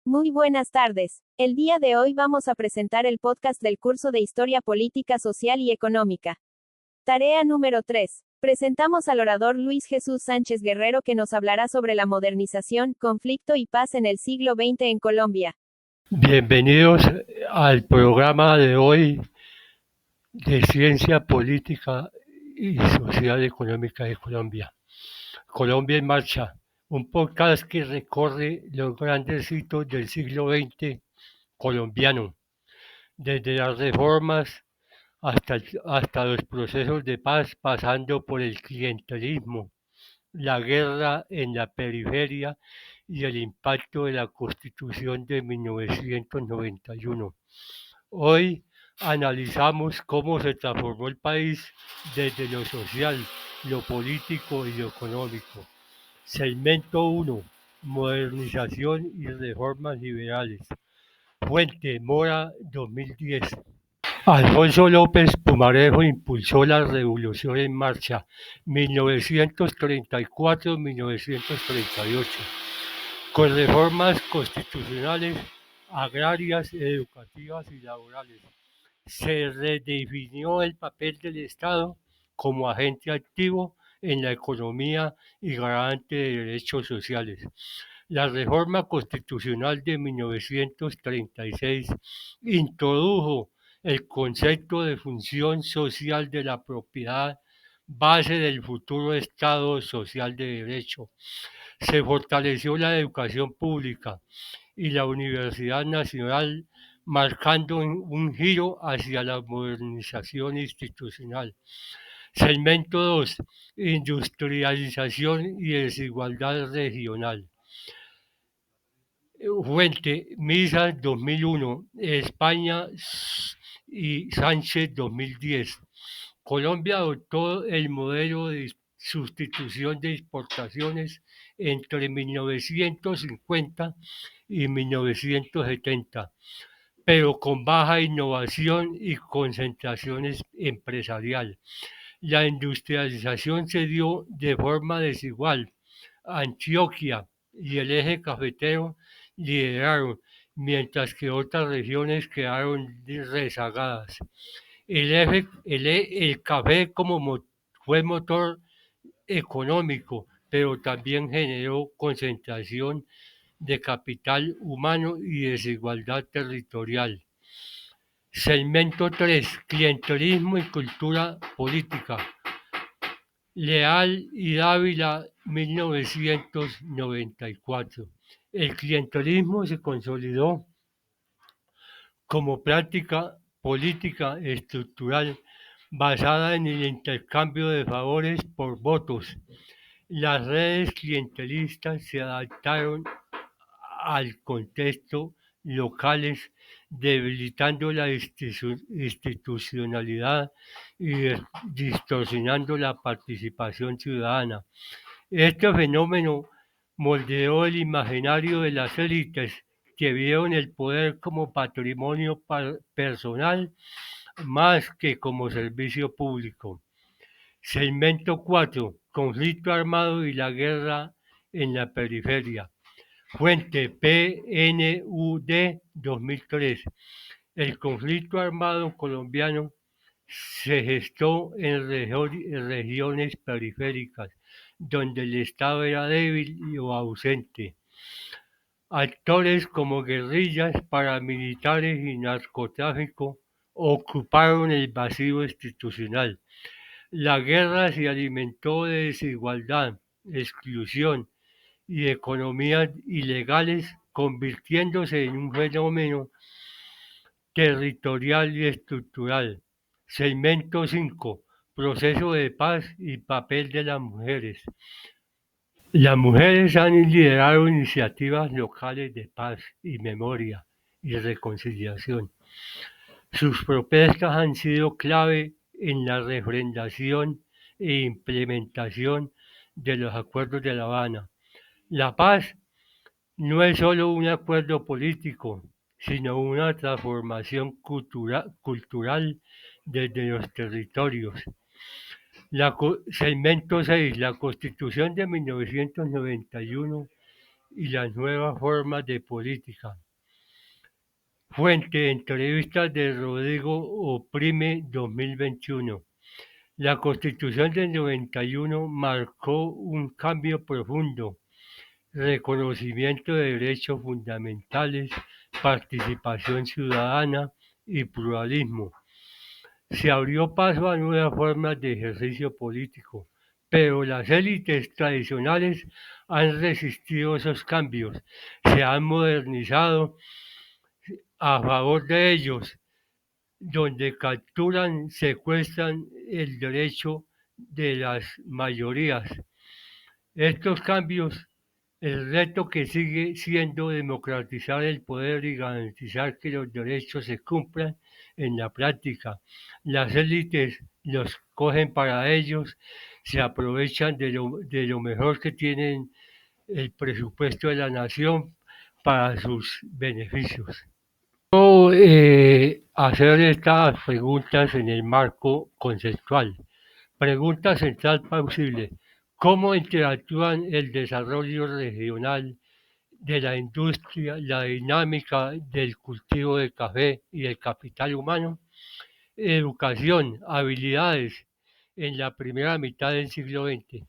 Muy buenas tardes. El día de hoy vamos a presentar el podcast del curso de Historia Política, Social y Económica. Tarea número 3. Presentamos al orador Luis Jesús Sánchez Guerrero que nos hablará sobre la modernización, conflicto y paz en el siglo XX en Colombia. Bienvenidos al programa de hoy de Ciencia Política y Social Económica de Colombia. Colombia en Marcha, un podcast que recorre los grandes hitos del siglo XX colombiano, desde las reformas hasta los procesos de paz, pasando por el clientelismo, la guerra en la periferia y el impacto de la Constitución de 1991. Hoy analizamos cómo se transformó el país desde lo social, lo político y lo económico. Segmento 1. Modernización y reformas liberales. Fuente: Mora 2010. Alfonso López Pumarejo impulsó la Revolución en Marcha, 1934-1938, con reformas constitucionales, agrarias, educativas y laborales. Se redefinió el papel del Estado como agente activo en la economía y garante de derechos sociales. La reforma constitucional de 1936 introdujo el concepto de función social de la propiedad, base del futuro Estado social de derecho. Se fortaleció la educación pública y la Universidad Nacional, marcando un giro hacia la modernización institucional. Segmento 2. Industrialización y desigualdad regional. Fuente: Misas 2001, España y Sánchez 2010. Colombia adoptó el modelo de sustitución de exportaciones entre 1950 y 1970, pero con baja innovación y concentración empresarial. La industrialización se dio de forma desigual. Antioquia y el eje cafetero lideraron, mientras que otras regiones quedaron rezagadas. El café fue motor económico, pero también generó concentración de capital humano y desigualdad territorial. Segmento 3. Clientelismo y cultura política. Leal y Dávila, 1994. El clientelismo se consolidó como práctica política estructural basada en el intercambio de favores por votos. Las redes clientelistas se adaptaron al contexto locales, debilitando la institucionalidad y distorsionando la participación ciudadana. Este fenómeno moldeó el imaginario de las élites, que vieron el poder como patrimonio personal más que como servicio público. Segmento 4. Conflicto armado y la guerra en la periferia. Fuente: PNUD 2003. El conflicto armado colombiano se gestó en regiones periféricas, donde el Estado era débil o ausente. Actores como guerrillas, paramilitares y narcotráfico ocuparon el vacío institucional. La guerra se alimentó de desigualdad, exclusión y economías ilegales, convirtiéndose en un fenómeno territorial y estructural. Segmento 5. Proceso de paz y papel de las mujeres. Las mujeres han liderado iniciativas locales de paz y memoria y reconciliación. Sus protestas han sido clave en la refrendación e implementación de los acuerdos de La Habana. La paz no es solo un acuerdo político, sino una transformación cultural desde los territorios. Segmento 6. La Constitución de 1991 y las nuevas formas de política. Fuente: entrevistas de Rodrigo Oprime 2021. La Constitución del 91 marcó un cambio profundo: reconocimiento de derechos fundamentales, participación ciudadana y pluralismo. Se abrió paso a nuevas formas de ejercicio político, pero las élites tradicionales han resistido esos cambios, se han modernizado a favor de ellos, donde capturan, secuestran el derecho de las mayorías. Estos cambios, el reto que sigue siendo democratizar el poder y garantizar que los derechos se cumplan en la práctica. Las élites los cogen para ellos, se aprovechan de lo mejor que tienen el presupuesto de la nación para sus beneficios. Quiero hacer estas preguntas en el marco conceptual. Pregunta central posible: ¿cómo interactúan el desarrollo regional de la industria, la dinámica del cultivo de café y el capital humano? Educación, habilidades en la primera mitad del siglo XX.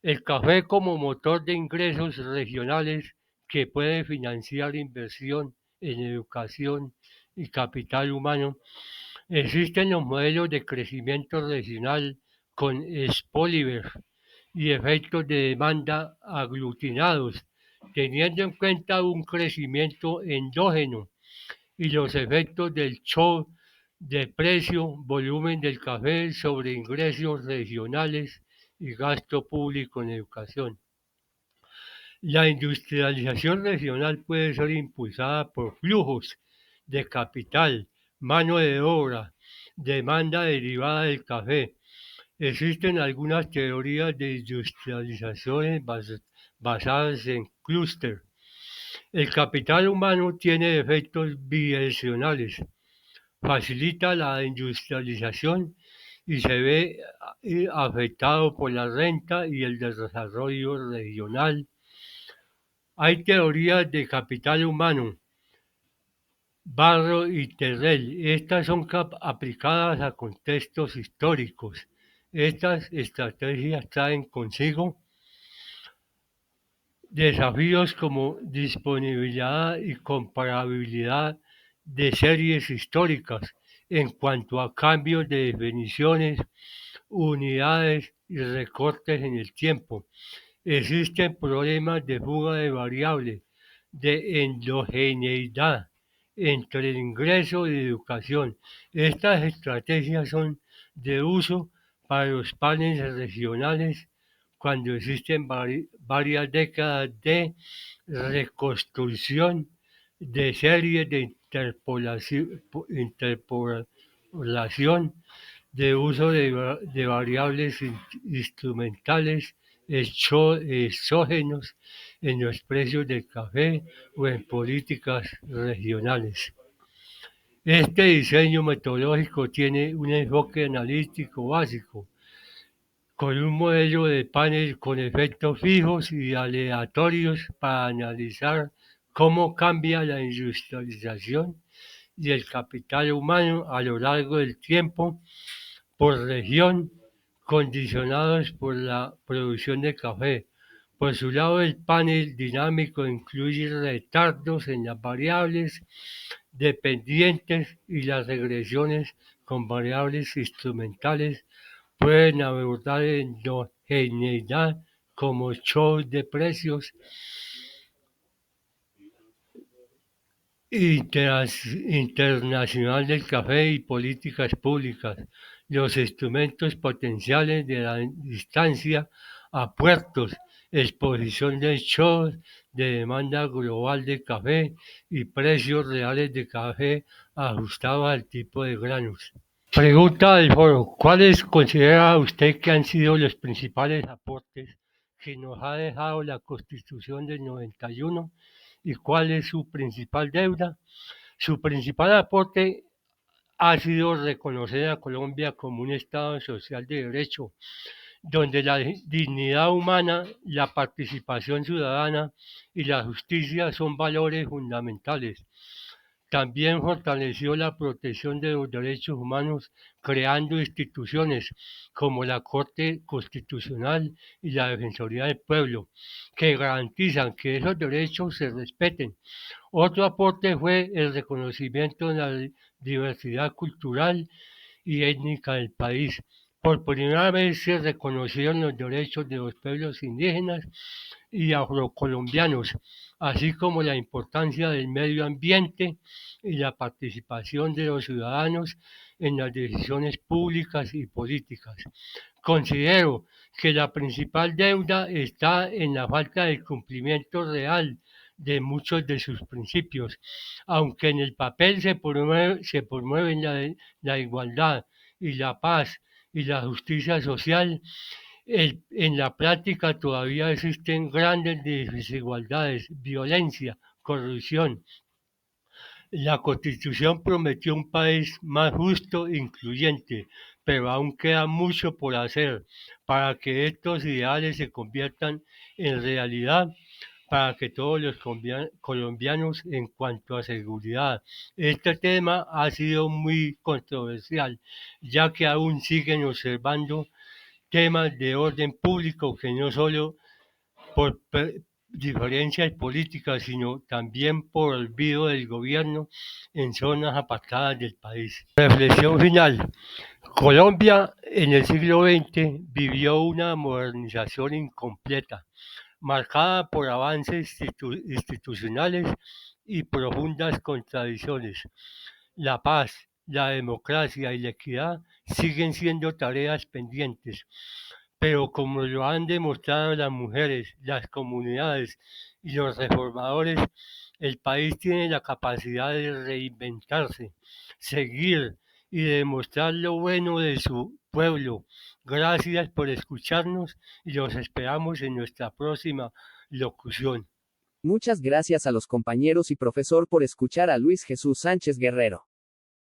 El café como motor de ingresos regionales que puede financiar inversión en educación y capital humano. Existen los modelos de crecimiento regional con spillover y efectos de demanda aglutinados, teniendo en cuenta un crecimiento endógeno y los efectos del shock de precio, volumen del café sobre ingresos regionales y gasto público en educación. La industrialización regional puede ser impulsada por flujos de capital, mano de obra, demanda derivada del café. Existen algunas teorías de industrialización basadas en clúster. El capital humano tiene efectos bidireccionales: facilita la industrialización y se ve afectado por la renta y el desarrollo regional. Hay teorías de capital humano, Barro y Terrell. Estas son aplicadas a contextos históricos. Estas estrategias traen consigo desafíos como disponibilidad y comparabilidad de series históricas en cuanto a cambios de definiciones, unidades y recortes en el tiempo. Existen problemas de fuga de variables, de endogeneidad entre el ingreso y educación. Estas estrategias son de uso para los paneles regionales cuando existen varias décadas de reconstrucción de series de interpolación, de uso de variables instrumentales exógenos en los precios del café o en políticas regionales. Este diseño metodológico tiene un enfoque analítico básico, con un modelo de panel con efectos fijos y aleatorios para analizar cómo cambia la industrialización y el capital humano a lo largo del tiempo por región, condicionados por la producción de café. Por su lado, el panel dinámico incluye retardos en las variables dependientes y las regresiones con variables instrumentales pueden abordar endogeneidad como shock de precios internacional del café y políticas públicas. Los instrumentos potenciales de la distancia a puertos, exposición de shock de demanda global de café y precios reales de café ajustados al tipo de granos. Pregunta del foro: ¿cuáles considera usted que han sido los principales aportes que nos ha dejado la Constitución del 91 y cuál es su principal deuda? Su principal aporte ha sido reconocer a Colombia como un Estado social de derecho donde la dignidad humana, la participación ciudadana y la justicia son valores fundamentales. También fortaleció la protección de los derechos humanos creando instituciones como la Corte Constitucional y la Defensoría del Pueblo, que garantizan que esos derechos se respeten. Otro aporte fue el reconocimiento de la diversidad cultural y étnica del país. Por primera vez se reconocieron los derechos de los pueblos indígenas y afrocolombianos, así como la importancia del medio ambiente y la participación de los ciudadanos en las decisiones públicas y políticas. Considero que la principal deuda está en la falta de cumplimiento real de muchos de sus principios, aunque en el papel se promueven la igualdad y la paz y la justicia social, en la práctica todavía existen grandes desigualdades, violencia, corrupción. La Constitución prometió un país más justo e incluyente, pero aún queda mucho por hacer para que estos ideales se conviertan en realidad para que todos los colombianos en cuanto a seguridad. Este tema ha sido muy controversial, ya que aún siguen observando temas de orden público que no solo por diferencias políticas, sino también por olvido del gobierno en zonas apartadas del país. Reflexión final. Colombia en el siglo XX vivió una modernización incompleta, marcada por avances institucionales y profundas contradicciones. La paz, la democracia y la equidad siguen siendo tareas pendientes, pero como lo han demostrado las mujeres, las comunidades y los reformadores, el país tiene la capacidad de reinventarse, seguir y demostrar lo bueno de su pueblo. Gracias por escucharnos y los esperamos en nuestra próxima locución. Muchas gracias a los compañeros y profesor por escuchar a Luis Jesús Sánchez Guerrero.